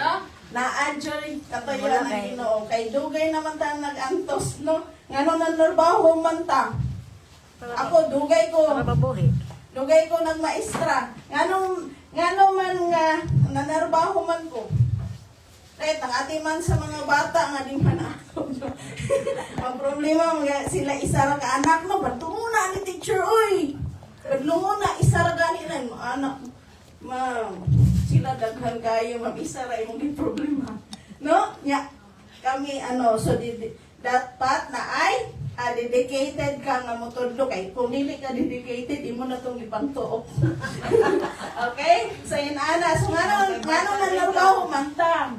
No? Na-adjoy katayan ng Ginoo. Kay dugay naman ta nag-antos, no? Ngano nang narbaho man ta. Ako dugay ko. Para mabuhi. Dugay ko nagmaestra. Ngano man nga nanarbaho man ko. Kahit ang ati man sa mga bata nga di man ako. Ang problema mga sila isa ra ka anak no, ba't muna ni teacher oy. Badlo muna isa ra gani na mga anak. Sila daghan kayo ma'am isa ra imong problema. No? Nya kami so dapat na ay dedicated ka nga motudlo kay kung dili ka dedicated imo na tong ipangtuok. Okay? So ana so ngano na labaw man ta.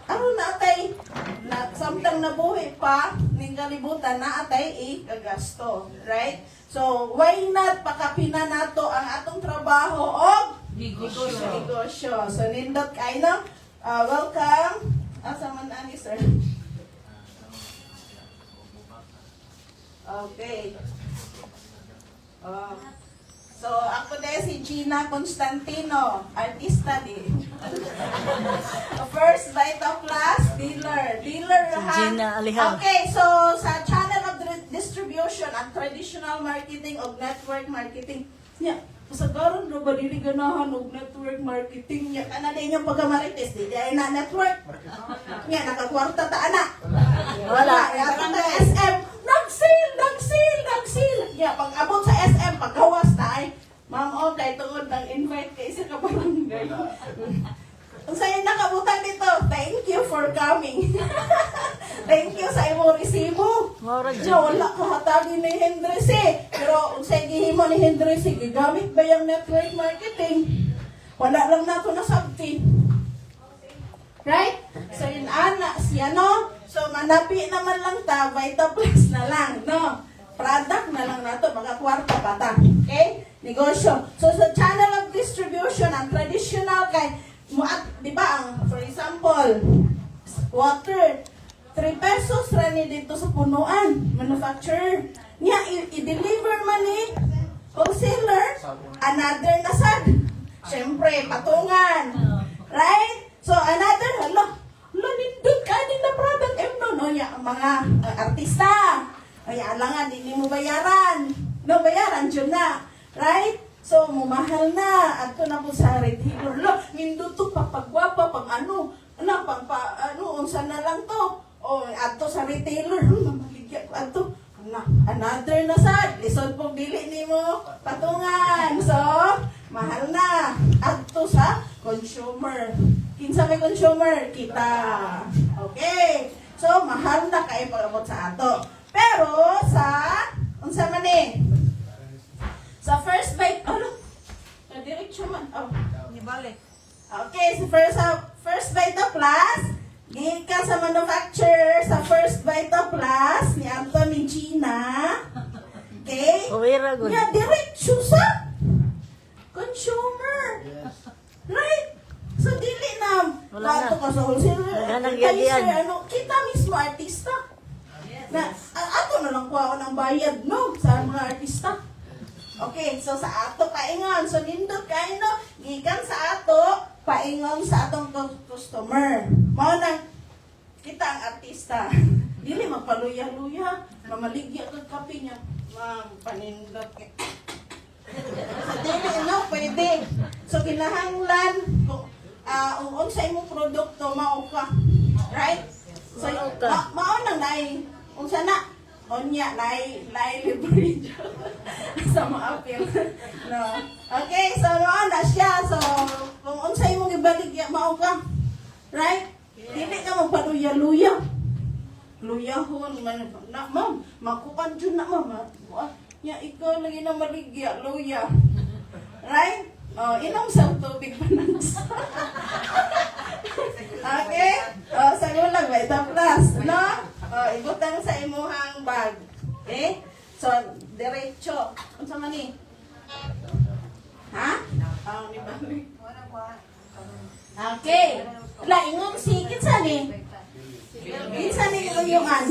Ano na atay na samtang nabuhi pa ning kalibutan na atay ikagasto, right? So why not pakapina nato ang atong trabaho og negosyo. So nindot kay no. Welcome. Asa man ani sir? Okay. So, ako din si Gina Constantino, artista din. First bite of class, dealer. Dealer, Si ha? Gina Alihang. Okay, so sa channel of distribution and traditional marketing o network marketing, niya, sa garon ro ba dili ganahan og network marketing niya kana din yung pagkamarites di ay na network niya nakakwarta ta ana wala ya ta SM nagsil niya pag abot sa SM paggawas ta ay ma'am okay tungod nang invite kay isa ka barangay kung sa'yo nakabutang dito, thank you for coming. Thank you sa imong resibo. So, wala ka hatagin ni Hendrix eh. Pero kung sa'yo gihimo ni Hendrix, gigamit ba yung network marketing? Wala lang nato nasabti. Right? So, yun ana, siya no? So, manapi naman lang ta, Vita Plus na lang, no? Product na lang nato, mga kwarta pa ta. Okay? Negosyo. So, sa channel of distribution, ang traditional kay di ba ang for example water 3 pesos rani dito sa punuan manufacturer niya i-deliver man ni wholesaler another na sad syempre patungan right so another nindot ka din na product no niya mga artista ay alangan di mo bayaran no bayaran dyan na right. So, mumahal na. Ato na po sa retailer. Lo, nindot to papagwapa, pang unsa na lang to. O, ato sa retailer. Mamaligya ko ato. Another na sad. Lisod pong dili ni mo patungan. So, mahal na. Ato sa consumer. Kinsa may consumer? Kita. Okay. So, mahal na kayo pag-abot sa ato. Pero, sa, unsa man eh, sa first bite, diretso man. Ibalik. Okay, so first bite of class, gikan sa manufacturer sa first bite of class ni Anthony Gina. Okay? Uwira gud. Nga diretso sa consumer. Right? So dili na Wala bato ka sa wholesaler. Wala nang yadian. Kita mismo artista. Na ato na lang kuha ko ng bayad no sa mga artista. Okay, so sa ato paingon, so nindot kayo no, gikan sa ato, paingon sa atong customer. Mao na kita ang artista. Dili magpaluya-luya, mamaligya kag kape niya, panindot kay. Dili no, pwede. So kinahanglan kung unsa imong produkto mao ka. Right? So mao nang dai unsa na onya lay libre sa mga apil. No. Okay, so noon na siya. So kung unsay imong gibaligya mao ka. Right? Dili ka magpaluya-luya. Luyahon man na ma'am, makupan jud na ma'am. Ya ikaw lagi na maligya, luya. Right? Oh, inom sa tubig pa nang. Okay? Oh, sa gulag ba ito plus, no? Ibutang sa imuhang bag. Okay? So, diretso. Unsa man ni? Ha? Ni balik. Okay. Laingong sikit sa ni. Kinsa ni uyungan?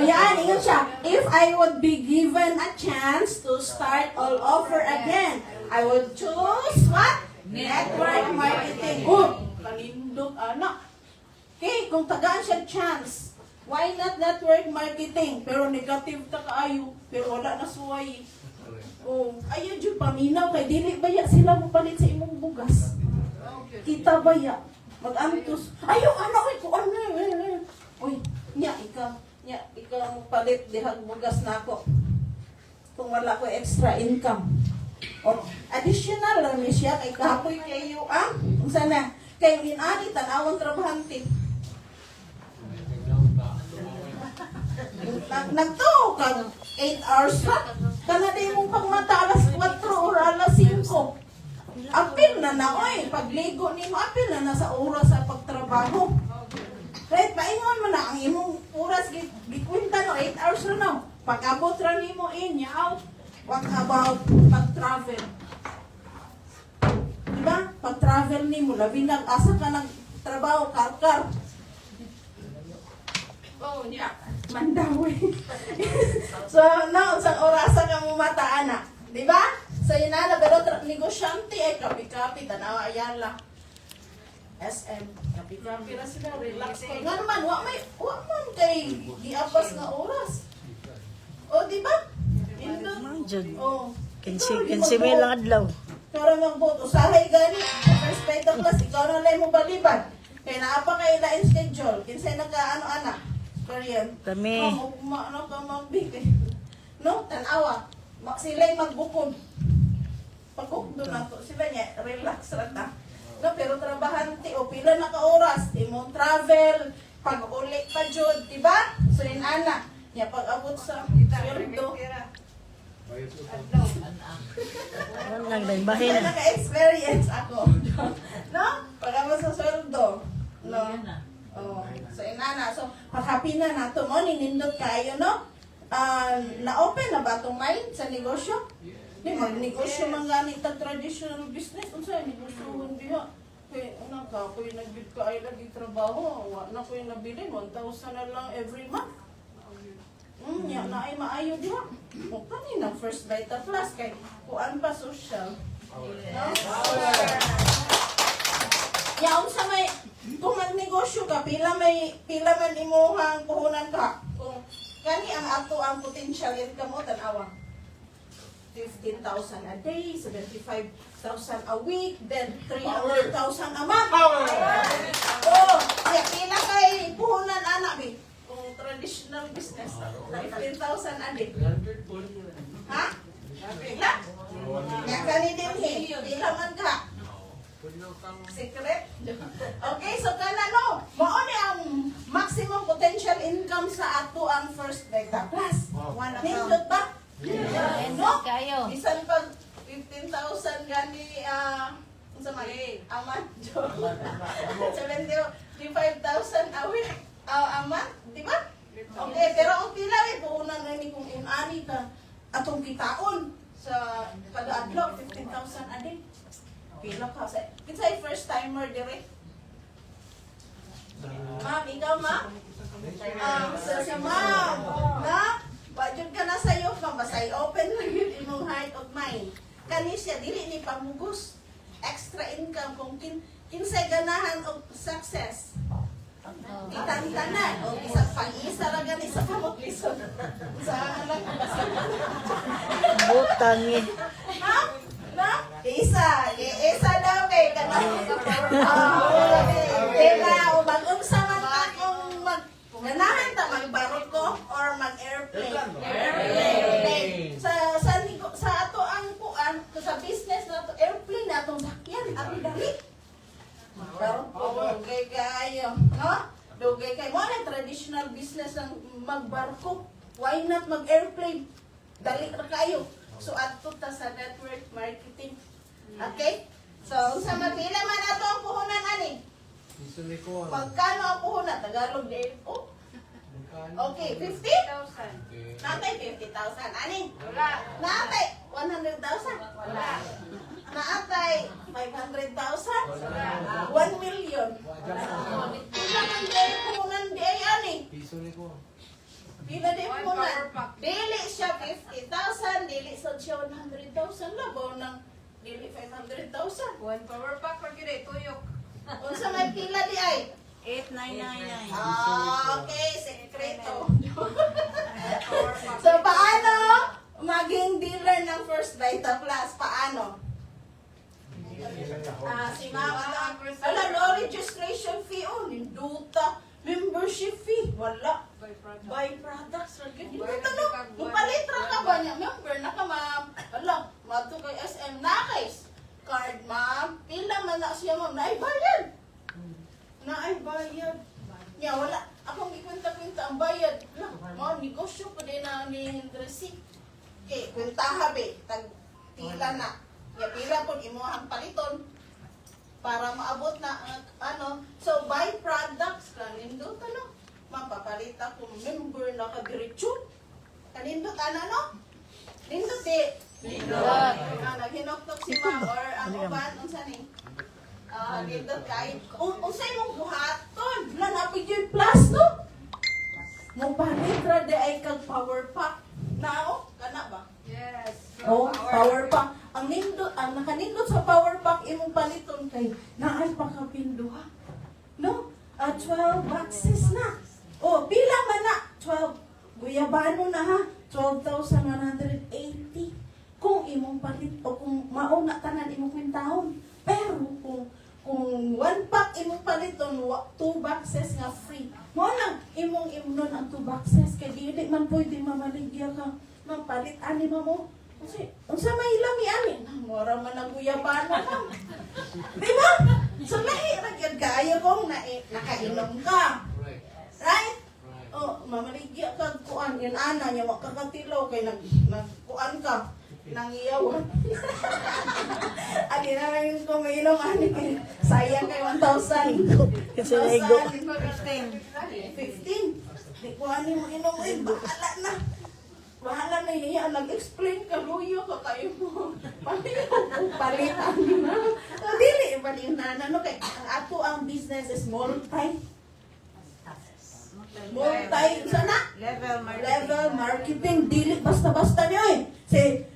Yan, ingon siya. If I would be given a chance to start all over again, I would choose what? Network marketing. kanindot anak. Okay, kung tagaan siya chance, why not network marketing? Pero negative ta kaayo, pero wala na suway. Oh, ayaw jud paminaw kay dili baya sila mopalit sa imong bugas. Kita baya mag-antos. Ayaw ano oy ko ano. Uy, ika mo palit dihag bugas nako. Kung wala ko extra income. O, additional lang ni siya kay kapoy kayo ang unsa na kay inani tanawang trabahante. Nagto ka 8 hours ha. Kana din mong pagmata alas 4 or alas 5. Apil na na oy, pagligo nimo apil na sa oras sa pagtrabaho. Right, paingon mo na ang imong oras gikwenta no 8 hours na no. Pag-abot ra nimo out. What about pag-travel? Diba? Pag-travel nimo labi nang asa ka nagtrabaho karkar. Oh, niya. Mandawi. So, no, sa orasa ka mo mata, anak. Diba? So, yun na, pero negosyante ay kapi-kapi, tanawa, ayala. SM, kapi-kapi na sila, relax ko. Nga naman, wa man kay diapas nga oras. O, diba? Manjud. O. 15 mil lang adlaw. Pero magbuot, usahay gani. First grade of class, ikaw na lang mo balibad. Kaya naapa kayo lain schedule. Kinsay nagka-ano, anak? Korean. Kami. Ano ka magbigay. No, tanawa. Sila'y magbukod. Pagkukdo na to. Sila niya, relax rata. No, pero trabahante o pila na ka oras. Imong travel, pag-ulit pa jud, diba? So yun ana. Nya pag-abot sa sweldo. Ano lang din bahin. Kaya naka-experience ako. No? Pag-abot sa sweldo. No? Oh, so inana, so happy na nato mo ninindot kayo no. Na-open na ba itong mind sa negosyo? Di mag-negosyo man ganit ang traditional business. Unsa negosyo hindi ha? Kaya ano ka, ako yung nagbid ka ay lagi trabaho. Wala na ko yung nabili, 1,000 na lang every month. Ya na ay maayo di ba? O kanina first Vita Plus kay kuan pa social. No? Ya unsa may kung magnegosyo ka pila man imuhang puhunan ka. Kung kani ang ato ang potential income mo tan-awa. 15,000 a day, 75,000 a week, then 300,000 a month. Oh, ya pila kay puhunan anak bi. Kung traditional business, 15,000 a day. Ha? Pila? Ya kani din pila man ka. Secret? Okay, so kana no, mao ni ang maximum potential income sa ato ang first Vita Plus. Nindot ba? No? Bisan pag 15,000 gani unsa man aman jo. 75,000 a week aman, di ba? Okay, pero ang pila puhunan na ni kung inani ka atong kitaon sa kada adlaw 15,000 a day. Pila ka sa kinsay first timer dire? Ma'am, ikaw ma? Si ma'am. Na? Budget ka na sa'yo, ma'am. Basta i-open lang yun imong heart of mind. Kani siya, dili ni pamugos. Extra income kung kinsay ganahan of success. Itan-tanan. O isa pang-isa lang gani sa kamot lisod. Sa lang basta. Butang eh. Ha? Na? Isa daw kay kanang diba, o mag-umsa man ka kung ganahan ta magbarko or mag-airplane. Airplane. Sa ato ang kuan, sa business na to, airplane na itong sakyan, ang dali. Barko, dugay kayo. No? Dugay kayo. Mo na traditional business ng magbarko. Why not mag-airplane? Dali ra kayo. So, ato ta sa network marketing. Okay? So, sa mapila man ato ang puhunan, ani? Magkano ang puhunan? Tagalog din. Oh. Okay, 50,000. Natay 50,000. Ani? Wala. Natay 100,000. Wala. Natay 500,000. Wala. 1 million. Pila man din puhunan di ay ani? Pila din puhunan. Dili siya 50,000. Dili siya 100,000. Labaw ng dili 500,000. One power pack lagi rin, tuyok. Unsa may pila di ay? 8999. Okay, sekreto. So, paano maging dealer ng First Vita Plus? Paano? Si Mama, wala, no registration fee. Oh, ninduta. Membership fee. Wala. Buy products. Ninduta, no? Mupalitra ka ba niya? Member na ka, ma'am. Wala, mato kay SM. Nakais. Card, ma'am. Pila man na siya, ma'am. Naibayad. Naibayad. Nya, wala. Akong ikwenta-kwenta ang bayad. Ma'am, negosyo pa din na ni receipt. Okay, kwenta habe. Tag pila na. Ya pila po imuhang paliton para maabot na so buy products kanindot mapapalita kung member na kadiretso kanindot no nindot di naghinoktok si ma'am or ang uban unsa ni nindot kay unsay mong buhaton wala na pigil plus no mo palitra di ay kag power pack nao kana ba Yes. oh power pack ang nakanindot sa power pack imong paliton kay naay pakapinduha. No? 12 boxes na. Oh, pila man na? 12. Guyabano na ha? 12,180. Kung imong palit o kung mauna tanan imong kwintahon. Pero kung 1 pack imong paliton, 2 boxes nga free. Mo nang imong imnon ang 2 boxes kay dili man pwede mamaligya ka. Mapalit ani mo. Kasi, unsa may lami ani? Mura man ang guyabano ka. Di ba? So, nahiragyan kayo kung nakainom ka. Right? Oh, mamaligya ka kuan. Yan ana niya, makakatilaw kay nagkuan ka. Nangiyawan. Ani na lang yung kuminom, ani. Sayang kay 1,000. Kasi naigo. 15. Di ko ani mo inom. Eh, bahala na. Bahala na iya, nag-explain ka, luyo ka kayo mo. Palitan na. Dili, palitan na. No, kay, ang ato ang business is multi. Sana? Level marketing. Dili, basta-basta niyo eh.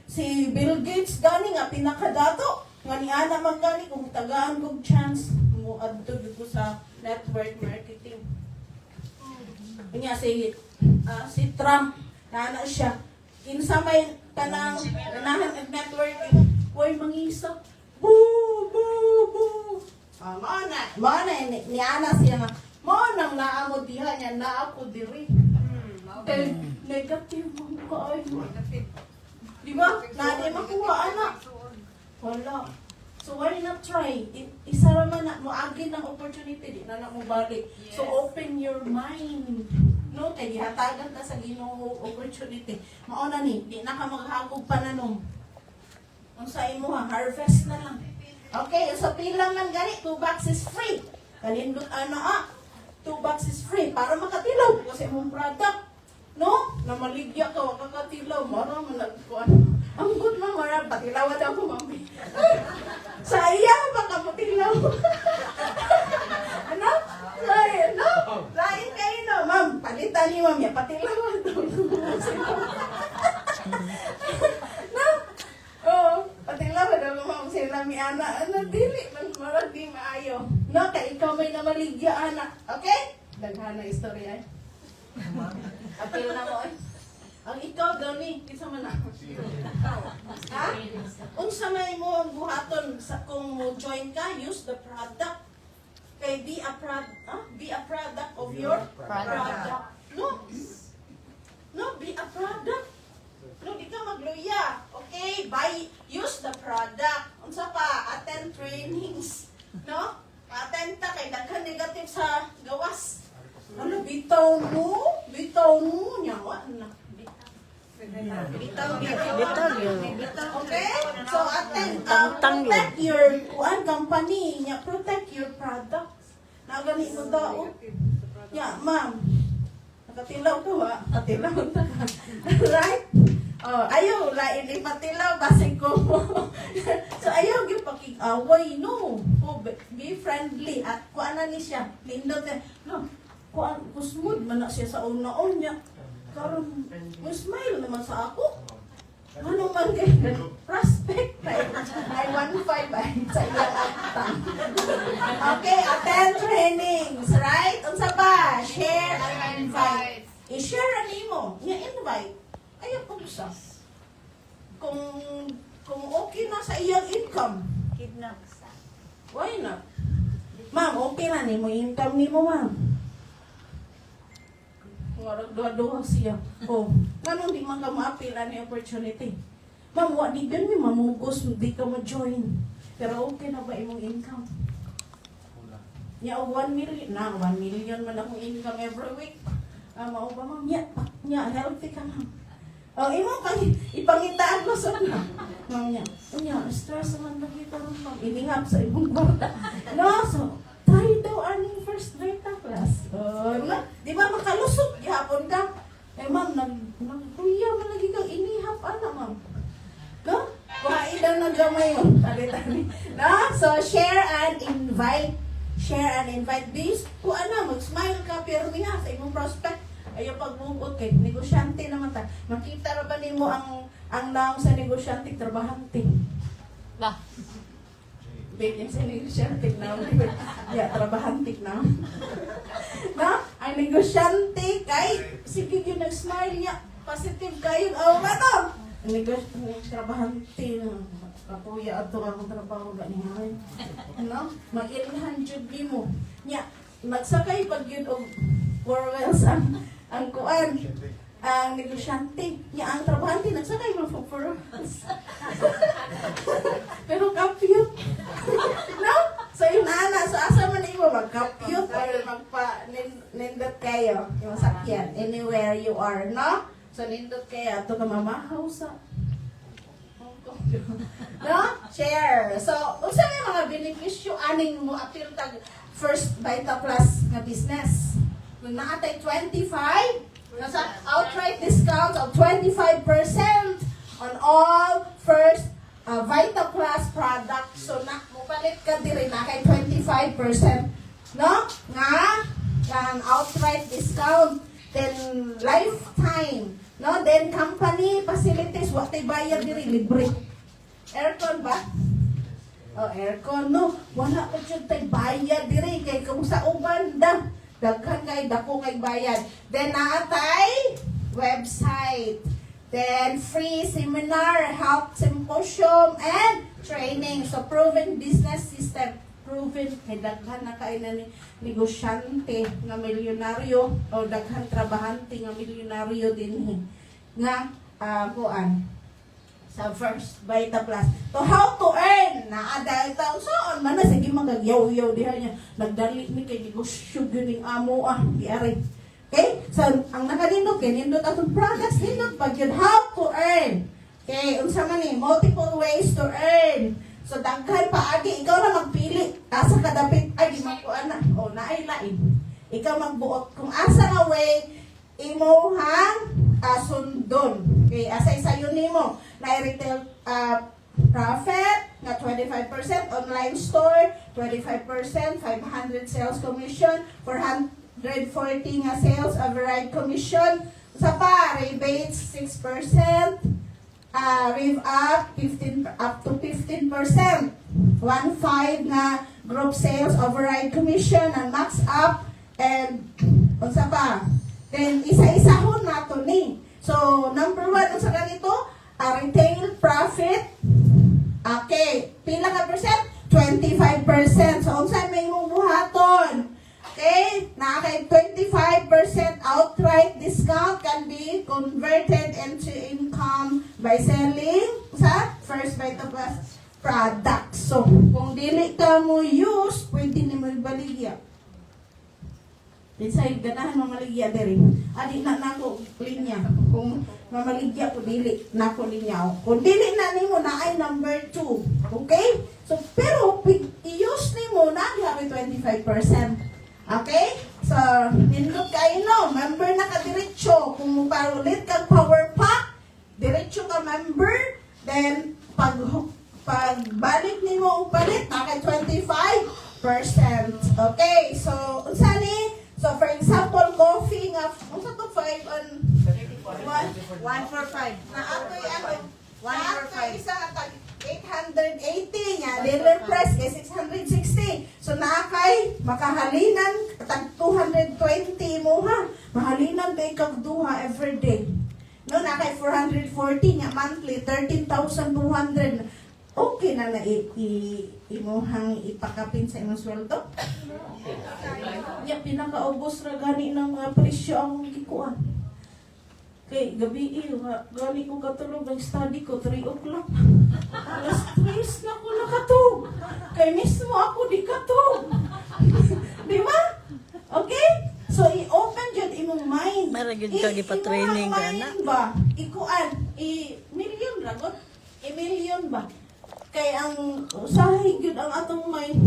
Si Bill Gates gani nga, pinakadato. Nga ni Ana man gani, kung tagaan kong chance, mo adto dito sa network marketing. Kanya si Trump, nana siya. Kinsa may kanang nahan ang networking. Hoy mangisa. Boo boo boo. Mao na ni ana siya nga. Mao nang naamo diha niya na ako diri. Negative mo ka ay. Di ba? Nadi makuha ana. Wala. So why not try? Isa raman na mo agin ng opportunity di na mo balik. So open your mind. No, kay gihatagan ta sa Ginoo opportunity. Mao na ni, di na ka maghagog pananom. Ang sa imo ha, harvest na lang. Okay, so pila man gani, 2 boxes free. Kalindot 2 boxes free para makatilaw kasi imong product. No? Na maligya ka, wag ka katilaw, mara man nagkuan. Ang good na mara, patilawan ako mami. Sa iya pa ka patilaw. Ano? Lain kayo no, ma'am. Palitan ni ma'am, patilawan daw. No? Oo, patilawan daw ma'am. Sila mi ana. Ano, dili. Marag di maayo. No, kaya ikaw may namaligya, anak. Okay? Daghana istorya eh. Apil na mo eh. Ang ikaw daw ni, kisa man na. Ha? Unsa may mo ang buhaton sa kung mo join ka, use the product. Kay be a product of your product. No, be a product. No, di ka magluya. Okay, use the product. Unsa pa, attend trainings. No? Attend ta kay daghan negative sa gawas. Ano, bitaw mo nyawa na. Bitaw yun. Okay? So, Tangtang yun. protect your company. Protect your products. Nagani mo daw. Ma'am. Nakatilaw ko ha. Katilaw ka. Right? Ayaw, lain ipatilaw kasi ko. So, ayaw yung pakik-away. No. Be friendly. At kuan na ni siya. Lindot niya. No. Kusmud man na siya sa una-on niya. Karon, mo smile naman sa ako. Ano man kayo? Prospect na ay 1.5 ay sa iyang atang. Okay, attend trainings, right? Unsa pa? Share and invite. I-share ang imo. Invite. Ayaw po sa. Kung okay na sa iyang income, Kidnap. why not? Ma'am, okay na ni mo income ni mo, ma'am. Warag duha-duha siya. Oh, ganun di man ka ma-appeal ni opportunity. Ma'am, wa di gan mi mamugos, di ka ma-join. Pero okay na ba imong income? Ya, 1 million. Na, 1 million man akong income every week. Mao ba, ma'am? Ya, healthy ka, ma'am. Oh, imo pang ipangitaan mo sa na. Ma'am niya. Stress naman na kita, ma'am. Iningap sa ibong kwarta. No, so, try daw aning first beta class. Na, di ba makalusot gihapon ka? Ma'am, nagkuya man lagi kang inihap, ma'am. No? Kuhain daw ng gamay yun. Tali-tali. No? So, share and invite. Share and invite this. Kung mag-smile ka, pero niya sa imong prospect. Ayaw pagbugot kay negosyante naman ta. Makita ra ba nimo ang naong sa negosyante trabahante? Ba. Bigyan sa negosyante na. Ya, trabahante na. No? Ang negosyante kay sige gyud nag-smile niya. Positive kayo. Oh, ano? Ang trabahante na. Kapuya ato ang trabaho ganihan. No? Mag-ilhan jud nimo. Nya, magsakay pag yun og Orwells ang kuan, ang negosyante. Nya, ang trabahante nagsakay mo for Orwells. Pero kapyot. No? So yun ana, so asa man imo magkapyot or magpa-nindot kayo yung sakyan anywhere you are, no? So nindot kayo ato ka mamahaw sa no? Share. So, unsa may mga benepisyo aning mo apil tag first Vita Plus nga business? Kung naatay 25, nasa outright discount of 25% on all first Vita Plus products. So, mupalit ka diri na kay 25%. No? Nga, ang outright discount. Then, lifetime. No? Then, company facilities. What they bayad diri, libre. Aircon ba? Oh, aircon, no. Wala ko dyan tayo bayad diri. Kay kung sa uban, daghan kay dako kay bayad. Then, naatay website. Then, free seminar, health symposium, and training. So, proven business system. Proven, kay daghan na kayo na negosyante nga milyonaryo o daghan trabahante nga milyonaryo din nga kuan sa first Vita Plus. So how to earn na dahil taon man na sige magagyaw-yaw diha niya nagdali mi kay negosyo gyud amo diari. Okay? So ang nakanindot kay nindot atong products nindot pag yun how to earn. Okay, unsa man ni multiple ways to earn. So, daghan paagi, ikaw na magpili. Asa ka dapit, ay, di man ko ana. O, naay lain. Ikaw magbuot. Kung asa nga way, imuhang sundon. Okay, asay sayo nimo. Na retail profit, nga 25%. Online store, 25%. 500 sales commission. 440 nga sales override commission. Sa pa, rebates, 6%. Rev up 15 up to 15%. 1.5 na group sales override commission and max up and unsa pa. Then isa-isahon nato ni. So number 1 unsa ganito? Retail profit. Okay, pila ka percent? 25%. So unsa may imong buhaton? Okay, na kay 25% outright discount can be converted into income by selling sa first Vita Plus product. So, kung dili ka mo use, pwede ni mo ibaligya. Dinsay ganahan mamaligya diri. Adi na nako linya. Kung mamaligya ko dili nako linya. Kung dili na nimo na ay number 2. Okay? So, pero i-use nimo na grabe 25%. Okay? So, nindot kayo no, member na ka diretso. Kung parulit kang power pack, diretso ka member, then pagbalik nimo og palit, naka 25%. Okay? So, unsa ni? So, for example, coffee nga, unsa to 5 on 145. Na atoy ano, 145. Isa nga tag 880 nga. Dealer price kay 660. So naakay makahalinan tag 220 mo ha. Mahalinan kay kag duha every day. No, nakay 440 nga monthly, 13,200. Okay na na imuhang ipakapin sa imong sweldo? Ya, pinakaubos ra gani ng mga presyo ang gikuan. Kay gabi gani ko katulog ng study ko 3 o'clock. Alas 3 na ko nakatug. Kay mismo ako di katug. Di ba? Okay? So, i-open dyan imong mind. Maragid ka gipa-training ka na. Ba? Ikuan. Million ragot. Million ba? Kay ang usahay yun ang atong mind.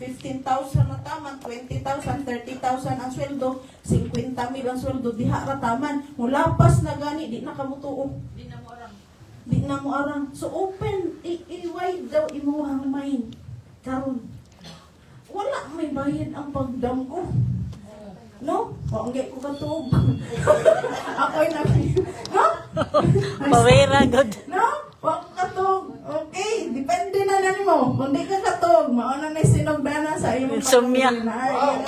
15,000 na taman, 20,000, 30,000 ang sweldo, 50,000 ang sweldo, diha ra taman. Mulapas na gani, di na kamutuo. Di na mo arang. So open, i-wide daw imuhang mind. Karon, wala may bayad ang pagdamgo. No? O, ang ko katog. Ako'y no? Pawera, God. No? Wa ko katog. Okay, depende na na mo. Kung di ka katog, mauna na sinugdana sa imong Insomnia. pagkakulinar.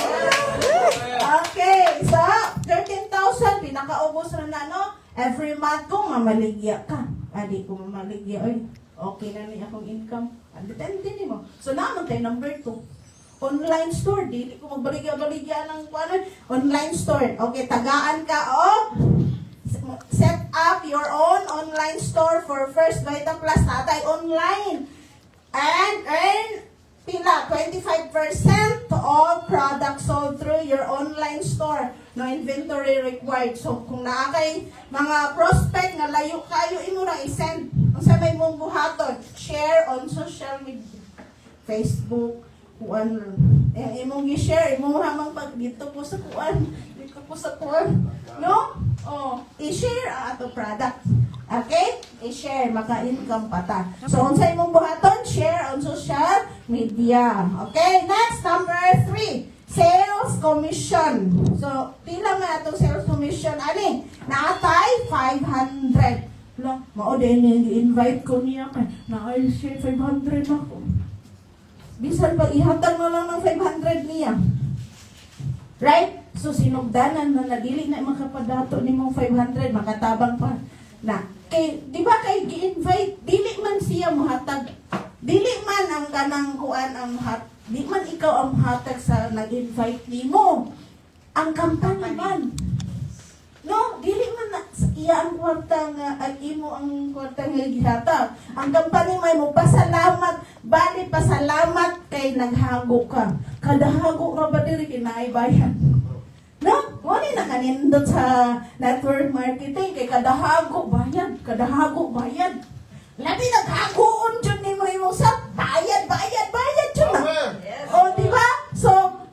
Okay, so 13,000 pinakaubos na no? Every month kung mamaligya ka. Adi ko mamaligya, oy. Okay na ni akong income. Depende ni mo. So naman tayo number 2. Online store, dili ko magbaligya-baligya ng kuwanan. Online store. Okay, tagaan ka o set up your own online store for First Vita Plus. Natay online. And earn pila, 25% to all products sold through your online store. No inventory required. So, kung naakay mga prospect nga layo kayo, imo na i-send. Ang sabay mong buhaton, share on social media. Facebook, kuan. Imong i-share, imong hamang pag dito po sa kuan. Dito po sa kuan. No? Oh, i-share ang ato product. Okay? I-share, maka-income pa ta. So, unsay imong buhaton, share on social media. Okay? Next, number 3. Sales commission. So, pila nga atong sales commission? Ani? Naatay 500. Lang, mao din yung i-invite ko niya kay naay share 500 ako. Bisan pag ihatag mo lang ng 500 niya. Right? So, sinugdanan na nadili na makapadato ni mong 500, makatabang pa. Na, kay, di ba kay gi-invite, dili man siya muhatag. Dili man ang kanang kuan ang hat. Di man ikaw ang hatag sa nag-invite nimo. Ang kampanya man. No, dili man na iya ang kwarta nga at imo ang kwarta nga gihatag. Ang kampanya may mo pasalamat, bali pasalamat kay naghago ka. Kada hago ka ba diri kinaibayan? No, wala na kanindot sa network marketing kay kada hago bayad, kada hago bayad. Labi naghagoon jud nimo imong sa bayad jud na. O di ba? So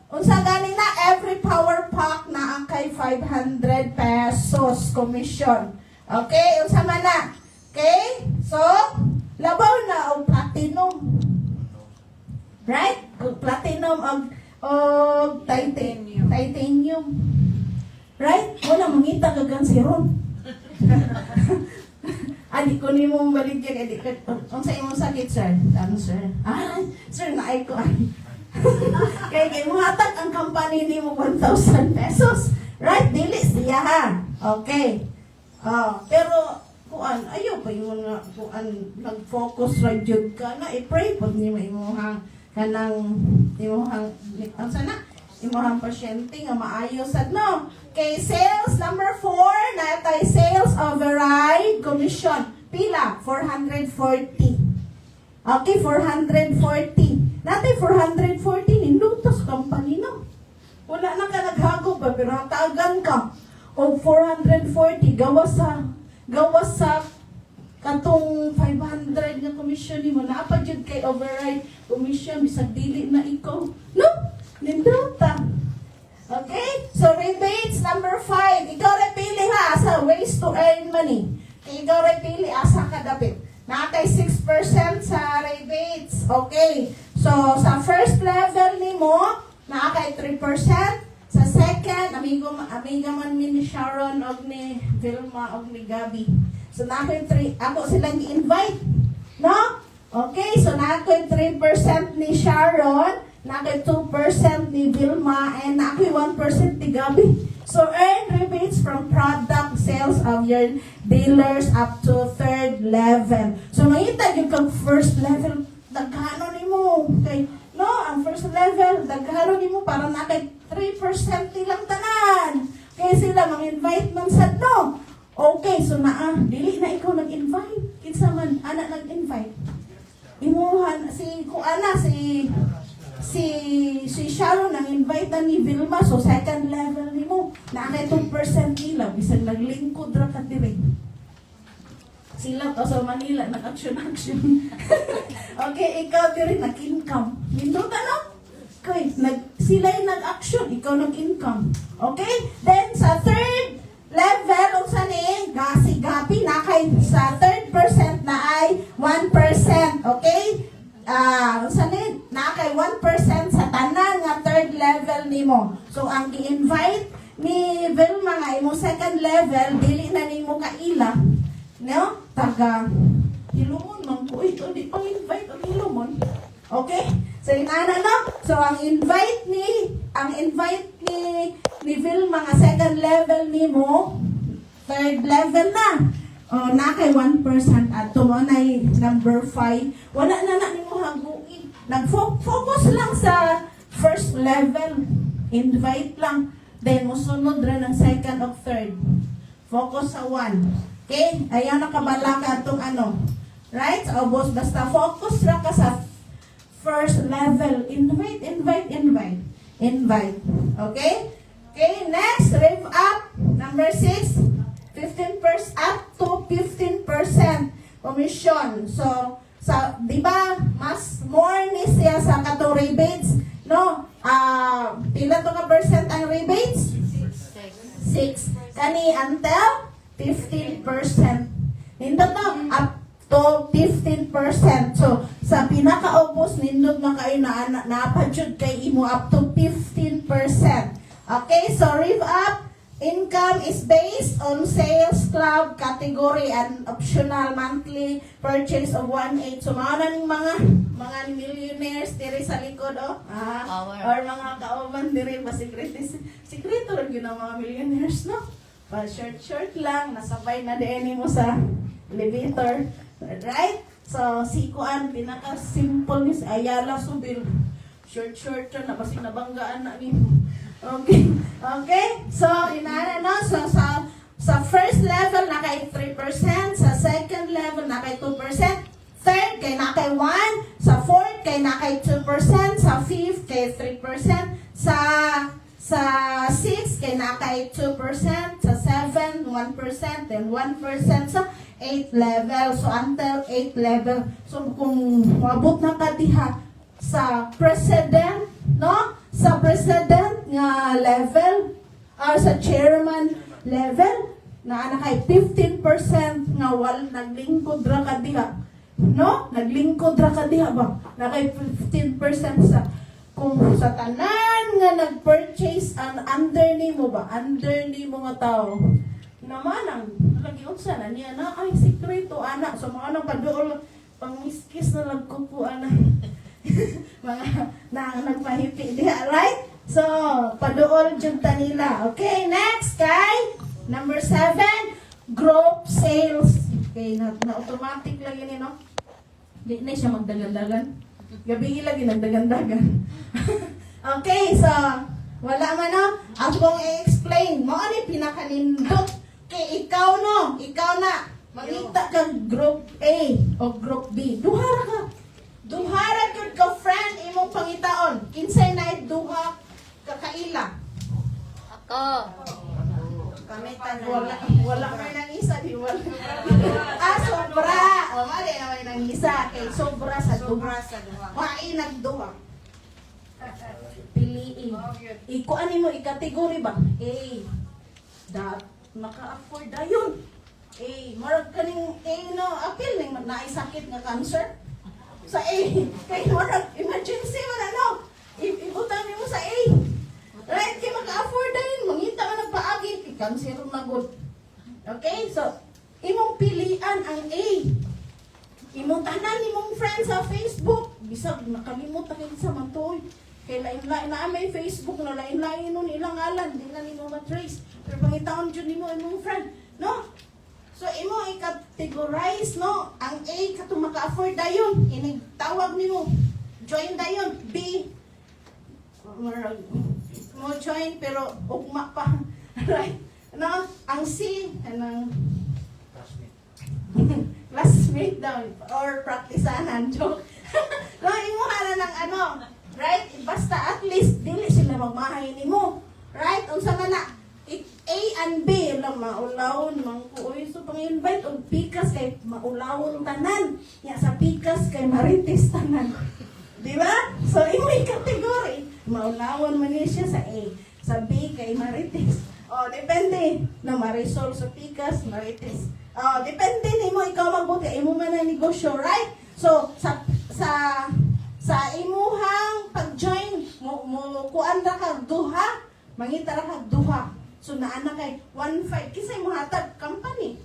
unsa gani na every power pack na ang kay 500 pesos commission. Okay, unsa man na? Okay? So labaw na og platinum. Right? Og platinum og titanium. Right? Wala mangita kagang siron. Adi ko nimo baligyan edi ka. Unsa imong sakit, sir? Ano, sir? Sir, naay ko ay. Kaya muhatag ang company nimo 1,000 pesos. Right? Dili siya ha. Okay. Pero kuan ayo pa yung mga kuan nag-focus ra jud ka na i-pray pag nimo imong kanang imong ang sana imong pasyente nga maayo sad no. Okay, sales number 4 natay sales override commission. Pila 440. Okay, 440. Natay 440 nindutos company no. Wala na ka naghago ba pero hatagan ka o 440 gawas sa katong 500 nga commission nimo na pa jud kay override commission bisag dili na ikaw. No? Ninduta. Okay? So rebates number 5. Ikaw ra pili ha sa ways to earn money. Kay ikaw ra pili asa ka dapit. Nakay 6% sa rebates. Okay. So sa first level nimo nakay 3%. Sa second, amiga man ni Sharon og ni Vilma og ni Gabi. So na ako silang i-invite. No? Okay, so na ako 3% ni Sharon, na ako 2% ni Vilma, and na ako 1% ni Gabi. So earn rebates from product sales of your dealers up to third level. So makita yung kang first level, daghano ni mo. Okay? No, ang first level, daghano ni mo para na kay 3% nilang tanan. Kaya sila mag-invite man sa no. Okay, so dili na ikaw nag-invite. Kinsa man, anak nag-invite. Imuhan, si Sharon nang invite na ni Vilma, so second level ni mo. Na 2% nila, bisag naglingkod ra ka dire. Sila to sa Manila, nag-action. Okay, ikaw dire nag-income. Nindot ano? Okay, sila yung nag-action, ikaw nag-income. Okay? Then, sa third level, unsa ni, si Gabi na kay sa 3% na ay 1%. Okay? Unsa ni, na kay 1% sa tanan nga third level nimo. So, ang gi-invite ni Vilma nga imo second level, dili na nimo kaila. No? Taga Hilumon man ko. Ito, di pang invite ang Hilumon. Okay? So, inana no? So, ang invite ni Vilma nga second level nimo, third level na. O, na kay 1% at tumanay number 5. Wala na nimo haguin. Nag-focus lang sa first level. Invite lang. Then, musunod rin ang second o third. Focus sa 1. Okay? Ayaw nakabala ka itong ano. Right? O, boss, basta focus lang ka sa first level. Invite. Okay? Okay, next, rev up. Number 6, 15% up to 15% commission. So, di ba, mas more ni siya sa katong rebates, no? Pila to ka percent ang rebates? 6. Kani until 15%. Nindot to, up to 15%. So, sa pinaka-ubos, nindot na kayo na napadyod kay imo up to 15%. Okay, so rev up. Income is based on sales club category and optional monthly purchase of 1/8. So, mga ning mga millionaires diri sa likod, or mga kauban diri ba sikreto rin yun ang mga millionaires, no? Pa short lang, nasabay na din mo sa elevator. Right? So, si Kuan, pinaka-simple ni Ayala Subil. Short na, kasi nabanggaan na ni. Okay. So, inana, no? So, sa first level, na kay 3%. Sa second level, na kay 2%. Third, kay na kay 1%. Sa fourth, kay na kay 2%. Sa fifth, kay 3%. Sa 6, kay na kay 2%. Sa 7, 1%. Then 1% sa 8th level. So, until 8th level. So, kung mabot na ka diha sa president, no? Sa president nga level, or sa chairman level, na kay 15% nga naglingkod ra ka diha. No? Naglingkod ra ka diha ba? Na kay 15% sa kung sa tanan nga nag-purchase ang under nimo ba? Under nimo nga tao. Naman ang lagi unsa na niya na ay sikreto anak. So mga nang paduol pangmiskis na lagkupo anak. Mga nagpahipi diha, right? So, paduol jud ta nila. Okay, next kay number 7, group sales. Okay, na automatic lagi ni no. Di na siya magdagan-dagan. Gabi lagi nagdagan-dagan. Okay, so wala man no. Ako i-explain mo ani pinakanindot kay ikaw no. Ikaw na mangita ka group A o group B. Duhara ka. Duhara gyud ka friend imong pangitaon. Kinsay na duha ka kaila? Ako. Kami wala may nang isa di wala. Sobra. O mali na may nang isa kay sobra sa duha. Wai nagduha. Piliin. Ikuan mo i-category ba? A. Maka-afford dayon. A. Marag kaning A no apil ning naisakit nga cancer. Sa A, kay marag emergency man ano, ibutang nimo sa A. Right, kay maka-afford din, mangita ka nagpaagi, cancer na good. Okay, so imong pili ang A. Imong tanan nimong friends sa Facebook. Bisag nakalimot na kayo sa mantoy. Kaya lain-lain na may Facebook na lain-lain nun ilang ngalan. Di na nimo matrace. Pero pangitaon dyan nimo imong friend. No? So, imo i-categorize, no? Ang A, katong maka-afford dayon. Inigtawag nimo. Join dayon. B, mo join pero ugma pa. Right? No? Ang C, anong classmate daw or praktisanan. Joke. No, imo na ng ano. Right? Basta at least dili sila magmahay nimo. Right? Unsa man na A and B lang maulawon man ko oy so pang-invite og pikas kay maulawon tanan. Ya sa pikas kay marites tanan. Di ba? So imo i-category. Maulawon man niya siya sa A. Sa B kay marites. Oh, depende. Na marisol sa pikas, marites. Oh, depende nimo ikaw magbuti. Imo man ang negosyo, right? So sa imuhang pag-join mo kuan ra kag duha, mangita ra kag duha. So naana kay 1.5 kisay mo hatag company.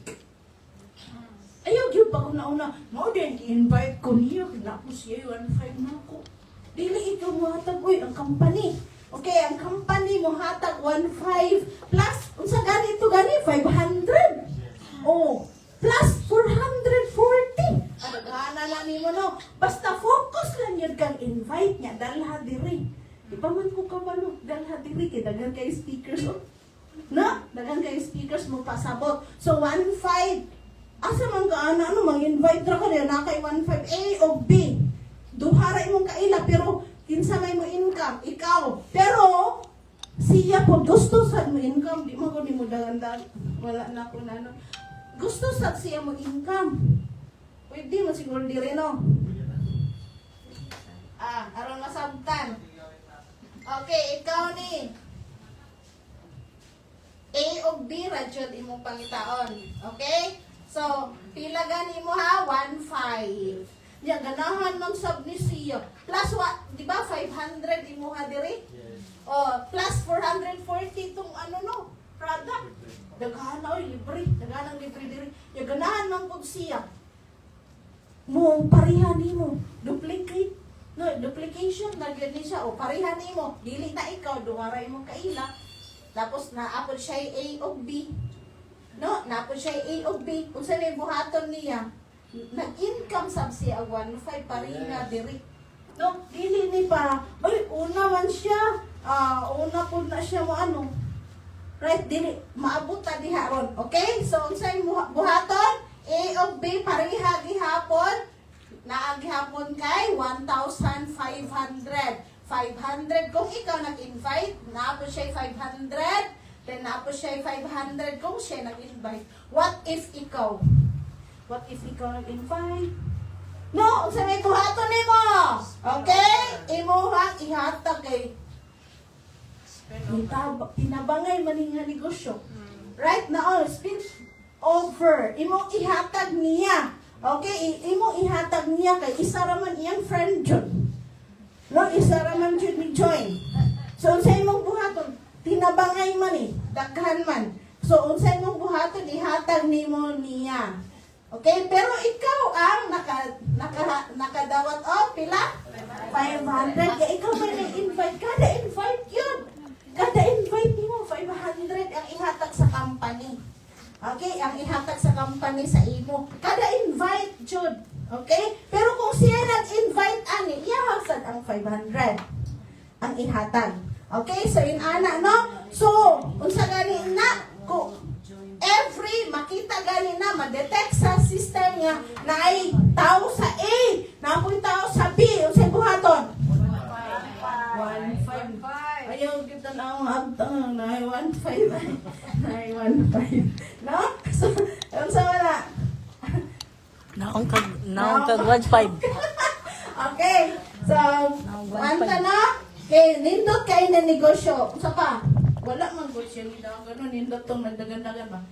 Ayaw gyud pa ko nauna. Mo din invite ko niyo kinapos siya 1.5 na ko. Dili ikaw mo hatag oy ang company. Okay, ang company mo hatag 1.5 plus unsa ganito gani 500. Oh, plus 440. Adagana na nimo no. Basta focus lang yun kang invite niya dalha diri. Di pa man ko kabalo dalha diri kay daghan kay speakers oh. No? Daghan kay speakers mo pasabot. So 1.5 asa man ka ano mang-invite ra ka na kay 1.5 A o B. Duha ra imong kaila pero kinsa may mo income ikaw. Pero siya po gusto sa mo income di mo ko nimo dagan wala na ko na no. Gusto sa siya mo income. Pwede mo siguro diri no. Aron masabtan. Okay, ikaw ni A o B ra jud imong pangitaon. Okay? So, pila gani mo ha? 1.5. Ya ganahan man sab ni siya. Plus what? Di ba 500 imo ha diri? Oh, plus 440 tong ano no, product. Daghan na oy libre, daghan ang libre diri. Ya ganahan man pud siya. Mo pareha nimo, duplicate. No, duplication na gyud ni siya o pareha nimo. Dili na ikaw duha ra imong kaila. Tapos naapod siya A o B. No, naapod siya A o B. Kung sa may buhaton niya, nag-income sab siya 1.5 pareha diri. No, dili ni pa. Ay, una man siya. Una po na siya mo ano. Right, dili. Maabot ta diha ron. Okay? So, unsay buhaton? A o B pareha gihapon. Naaghapon kay 1,500. 500 kung ikaw nag-invite, naapos siya 500, then naapos siya 500 kung siya nag-invite. What if ikaw? What if ikaw nag-invite? No, sa may buhaton nimo. Okay? Imuhang ihatag kay tinabangay maning negosyo. Right now, speak over. Imo ihatag niya. Okay? Imo ihatag niya kay isa ra man iyang friend jud. No, isa ra man jud ni join. So unsay imong buhaton? Tinabangay man daghan man. So unsay imong buhaton ihatag nimo niya. Okay? Pero ikaw ang nakadawat pila? 500. Kaya ikaw may invite kada invite yun. Kada invite nimo 500 ang ihatag sa company. Okay? Ang ihatag sa company sa imo. Kada invite jud. Okay? Pero kung siya nag-invite ani, iyahasad ang 500 ang ihatag. Okay? So, ana, no? So, unsa gani na, kung every makita gani na, ma-detect sa system nga na ay tao sa A, na ako'y tao sa B, unsay buhaton? 1.5. Ayaw kita na ang hagtang na ay 1.5. Na ay 1.5. No? So, unsa wala? Naong kag 1.5. Okay. So, wanta na. Okay, nindot kayo na negosyo. Sa pa? Wala man po siya. Ganun, nindot tong nagdagan-dagan ba?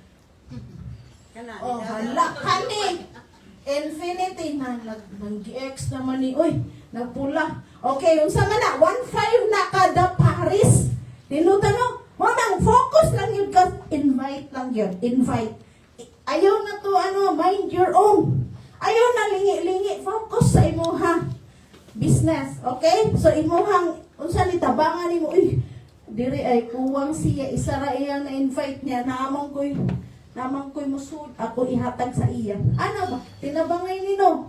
Oh, hala. Kani. Infinity na. Nag-GX naman ni. Uy, nagpula. Okay, yung sama na. 1.5 na kada Paris. Ninutan no? Manang focus lang yun ka. Invite lang yun. Invite. Ayaw na to, mind your own. Ayaw na lingi-lingi. Focus sa imuha business. Okay? So, imuhang, unsa ni tabangan mo, uy, diri ay kuwang siya, isa ra iyang na-invite niya, namang ko'y musud, ako ihatag sa iya. Ano ba? Tinabangay ni no?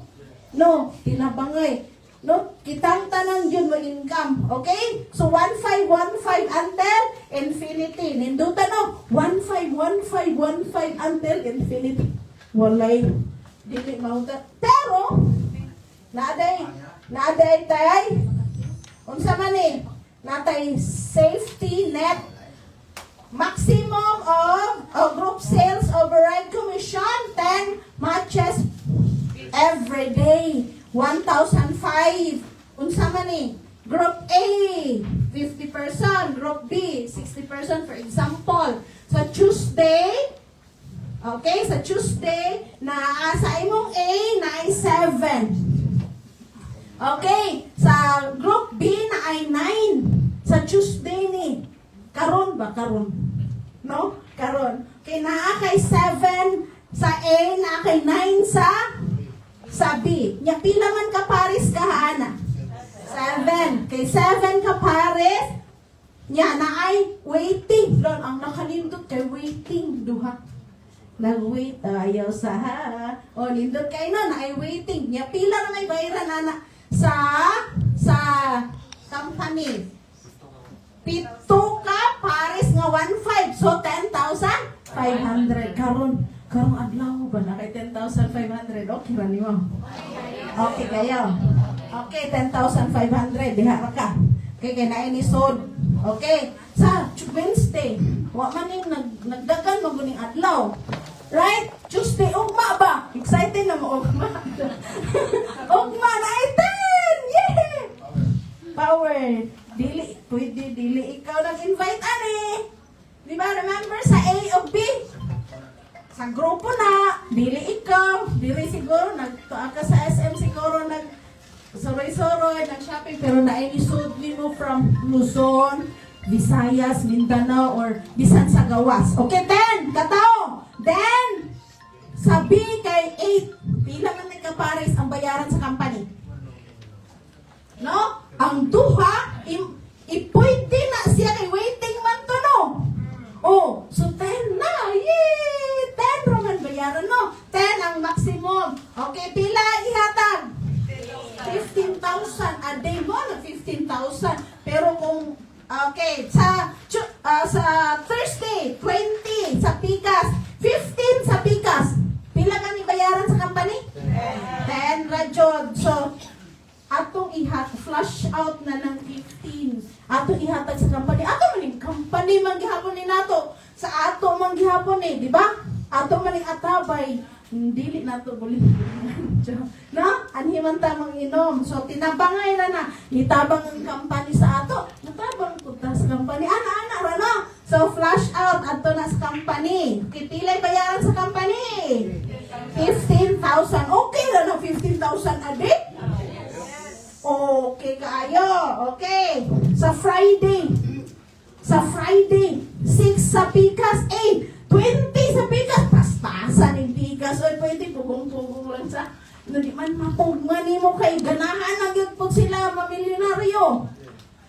No, tinabangay. No, kitang tanan yun mo income. Okay? So, 1515 until infinity. Nindutan no? 151515 until infinity. Walay. Dili mautat. Pero, naaday tay, unsa man eh, natay safety net, maximum of group sales override commission, 10 matches every day, 1,005. Unsa man eh, group A, 50%, group B, 60%, for example. Sa Tuesday, okay, sa Tuesday, sa imong A, na ay 7. Okay, sa group B na ay 9. Sa Tuesday ni. Karon ba? Karon. No? Karon. Okay, naa kay 7 sa A, naa kay 9 sa B. Nya pila man ka pares ka ana? 7. Kay 7 ka pares, nya na ay waiting. Lon, ang nakalindot kay waiting. Duha. Nag-wait ayaw sa ha. O, lindot kay na ay waiting. Nya pila na may bayaran ana sa company. Pito ka pares nga 1.5. So 10,500 karong adlaw ba na kay 10,500? Okay ra nimo? Okay kayo. Okay, 10,500 diha ra ka. Okay kay naay ni sod. Okay. Sa Wednesday, wa man ning nagdagan mo guning adlaw. Right? Tuesday ugma ba? Excited na mo ugma. Ugma na ay 10. Yeah. Power. Dili ikaw nag-invite ani. Di ba remember sa A o B? Sa grupo na, dili ikaw, dili siguro nagtuwa ka sa SM siguro soroy-soroy, nag-shopping pero nainisod mo from Luzon, Visayas, Mindanao or bisan sa gawas. Okay, 10 katao. Then sa B kay 8, pila man nagkapares ang bayaran sa company. No? Ang duha, pwede na siya kay waiting man to, no? Oh, so 10 na. Yay! 10 roman bayaran, no? 10 ang maximum. Okay, pila ihatag? 15,000. A day mo na 15,000. Pero kung, okay, sa Thursday, 20 sa Pikas, 15 sa Pikas. Pila kami bayaran sa company? 10 rajod. So, atong flush out na ng 15. Atong ihatag sa company. Ato man yung company manggihapon ni nato. Sa ato manggihapon eh, di ba? Ato man yung atabay. Dili nato buli. No? Anhiman tamang inom. So tinabangay na. Nitabang ang company sa ato. Natabang ko ta sa company. Ana ra no. So flush out ato na sa company. Kipilay bayaran sa company. 15,000. Okay ra no 15,000 a day? Okay kayo. Okay. Sa Friday, 6 sa Pikas, 8, 20 sa Pikas. Paspasan yung Pikas. Oy, pwede pugong-pugong lang sa, di man mapugman mo kay ganahan ang yun po sila mamilyonaryo.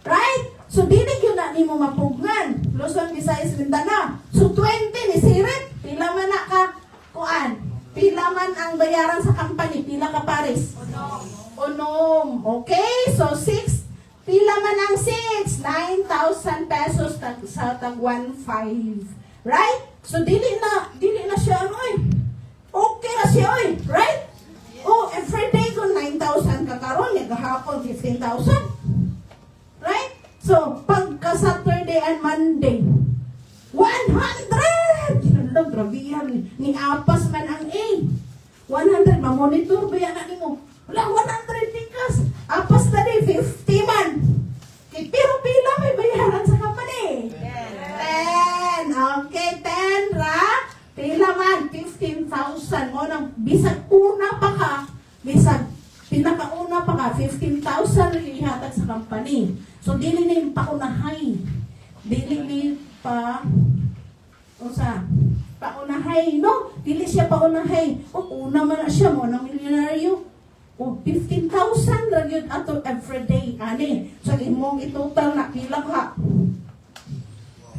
Right? So, dinig yun na ni mo mapugman. Luzon, Visayas, Mindanao. So, 20 ni Sirit. Pila man na ka, kuan. Pila man ang bayaran sa company. Pila ka pares. Unom. Okay? So, 6. Pila man ang 6? 9,000 pesos sa tag 1.5. Right? So, dili na siya, oy. Okay na siya, oy. Right? Oh, every day kung 9,000 kakaroon, gahapon 15,000. Right? So, pagka Saturday and Monday, 100! Ginandang, grabe yan. Ni Apas man ang A. 100, mamonitor ba yan natin mo? Wala, 100 tikas. Apas na din, 50 man. Pero pila may bayaran sa company? 10. Okay, 10 ra. Pila man, 15,000. Mo nang, bisag una pa ka, bisag pinakauna pa ka, 15,000 rin ihatag sa company. So, dili na yung paunahay. Dili ni paunahay, no? dili siya pa unahay. O, una man na siya mo, na milyonaryo. O, 15,000 ra yun ato everyday. Ani, so imong itotal na pila ka.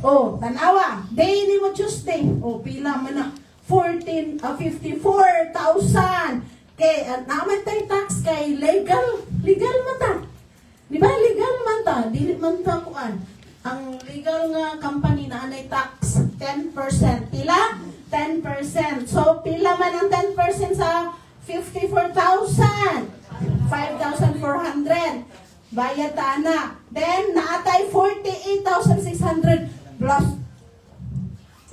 O, tanawa, daily mo Tuesday. O, pila man na. 54,000. Kay, naman tayo tax kay legal man ta. Di ba, legal man ta. Dili man ta kuan. Ang legal nga company na anay tax, 10%. Pila? 10%. So, pila man ang 10% sa 54,000? 5,400. Bayad ta na. Then, naatay 48,600 plus.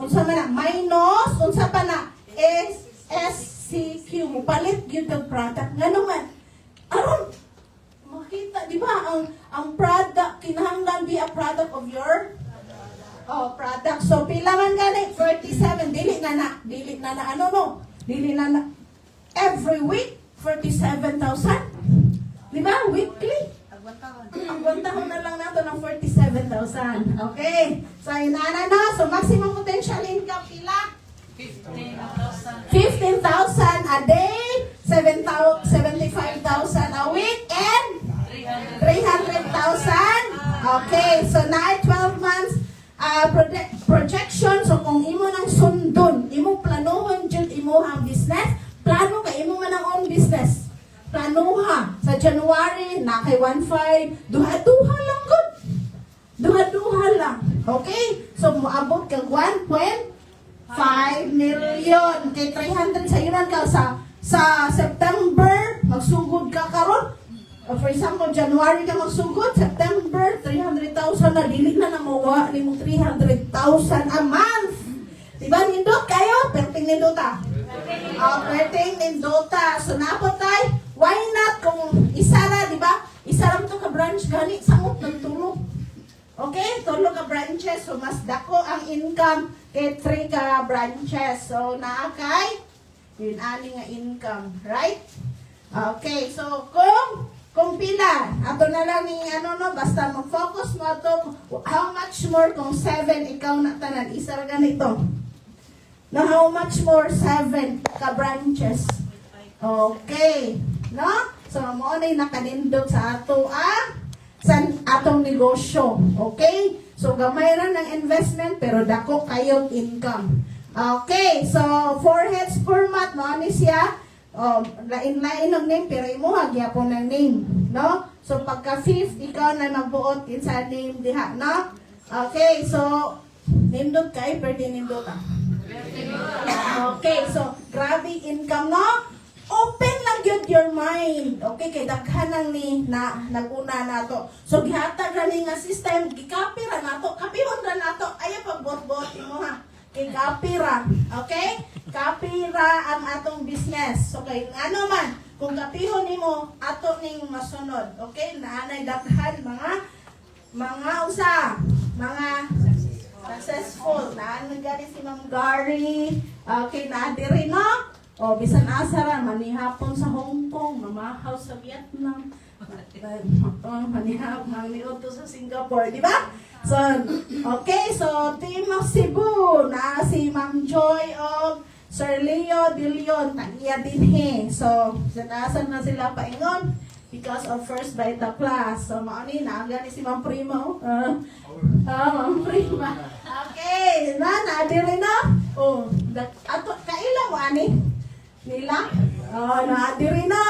Unsa man na? Minus. Unsa pa na? SSCQ. Mupalit yun yung product. Nga naman. Aron, makita, di ba, ang product, kinahanglan be a product of your product. So, pila man gani? 47. Dili na na, ano no? Dili na na. Every week, 47,000. Di ba? Weekly. Ang bantahon na lang nato ng 47,000. Okay. So, inana na. So, maximum potential income pila? 15,000 a day, 75,000 a week, and 300,000. Okay, so na 12 months projection. So kung imo nang sundon, imo planuhon jud imo ang business, plano ka imo man ang own business. Planuha sa January na kay 1.5, duha-duha lang gud. Duha-duha lang. Okay? So moabot kag 1.5 million kay 300 sa iran ka sa September magsugod ka karon. For example, January ka magsugod, September 300,000 na dili na namuwa nimo 300,000 a month. Diba nindot kayo? Perting nindota. Perting nindota. So napot tay, why not kung isa ra, diba? Isa ra to ka branch gani samot nagtulog. Okay, tulo ka branches. So, mas dako ang income kay 3 ka branches. So, naakay, yun ani nga income. Right? Okay, so, kung pila, ato na lang ni ano no, basta mag-focus mo ato, how much more kung 7 ikaw na tanan, isa ra ganito. Na how much more 7 ka branches. Okay, no? So, mo na nakanindot sa ato, sa atong negosyo. Okay? So, gamay ra ng investment, pero dako kayong income. Okay, so, 4 heads per month, no? Ano siya? Lain-lain ng name, pero imuhag yapon ng name. No? So, pagka 5th, ikaw na magbuot sa name diha. No? Okay, so, nindot kay, pwede nindot Okay, so, grabe income, no? Open lang yun your mind. Okay, kay daghanang ni na naguna nato. So gihatag ra ni nga system, gikapi ra nato, kapihon ra nato. Ayo pagbot-bot mo ha. Kay kapi ra. Okay? Kapi ra ang atong business. So kay ano man, kung kapihon nimo ato ning masunod. Okay? Naanay daghan mga successful. Naanay gani si Ma'am Gary. Okay, naadiri no? O, bisan asara, manihapon sa Hong Kong, mamahaw sa Vietnam, maniuto sa Singapore, di ba? So, okay, so, Team of Cebu, na si Ma'am Joy of Sir Leo De Leon, tagiya din So, sanasan na sila paingon because of First Beta Class. So, mauni, naaga ni si Ma'am Primo. Ma'am Prima. Okay, naadiri na. Oh, ato, kailan mo, ani? Nila? Naadiri na.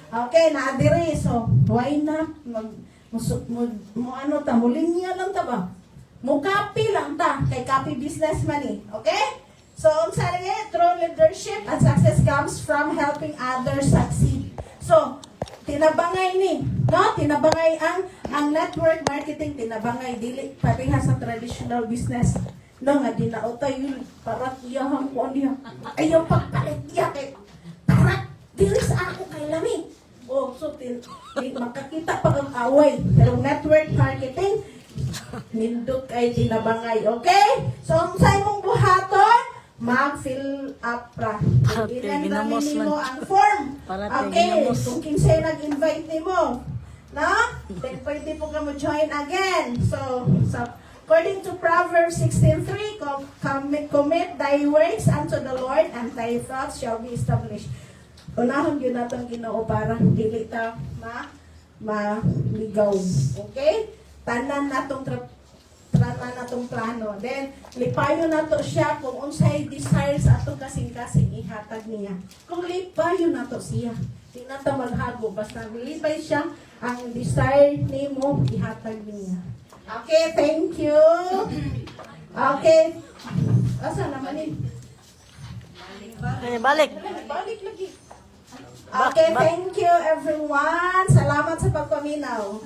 Okay, naadiri. So, why not? Mulinya lang ta ba? Mukapi lang ta. Kay copy businessman eh. Okay? So, ang sabi true leadership and success comes from helping others succeed. So, tinabangay ni. No? Tinabangay ang network marketing. Tinabangay. Dili pareha sa traditional business. No, nga dinautay yun, parat iyahang ko niya. Ayaw pagpalit niya kay parat, dili sa ako kay lami. Oh, so, makakita pa ang away. Pero network marketing, nindot kay dinabangay. Okay? So, ang sa'yo mong buhaton, mag-fill up ra. ginamos mo man. ang form. Okay, ginamos. kung kinsay nag-invite ni mo. No? Then pwede po ka mo join again. So, According to Proverbs 16:3, commit thy works unto the Lord, and thy thoughts shall be established. Unahon yun natin Ginoo para dili ta maligaw. Okay? Tanan natong plano. Then, lipayo nato siya kung unsay desires ato kasing-kasing ihatag niya. Kung lipayo nato siya, di na ta maghago. Basta lipay siya, ang desire nimo ihatag niya. Okay, thank you. Okay. Asa naman yun? Balik. Balik lagi. Okay, thank you everyone. Salamat sa pagpaminaw.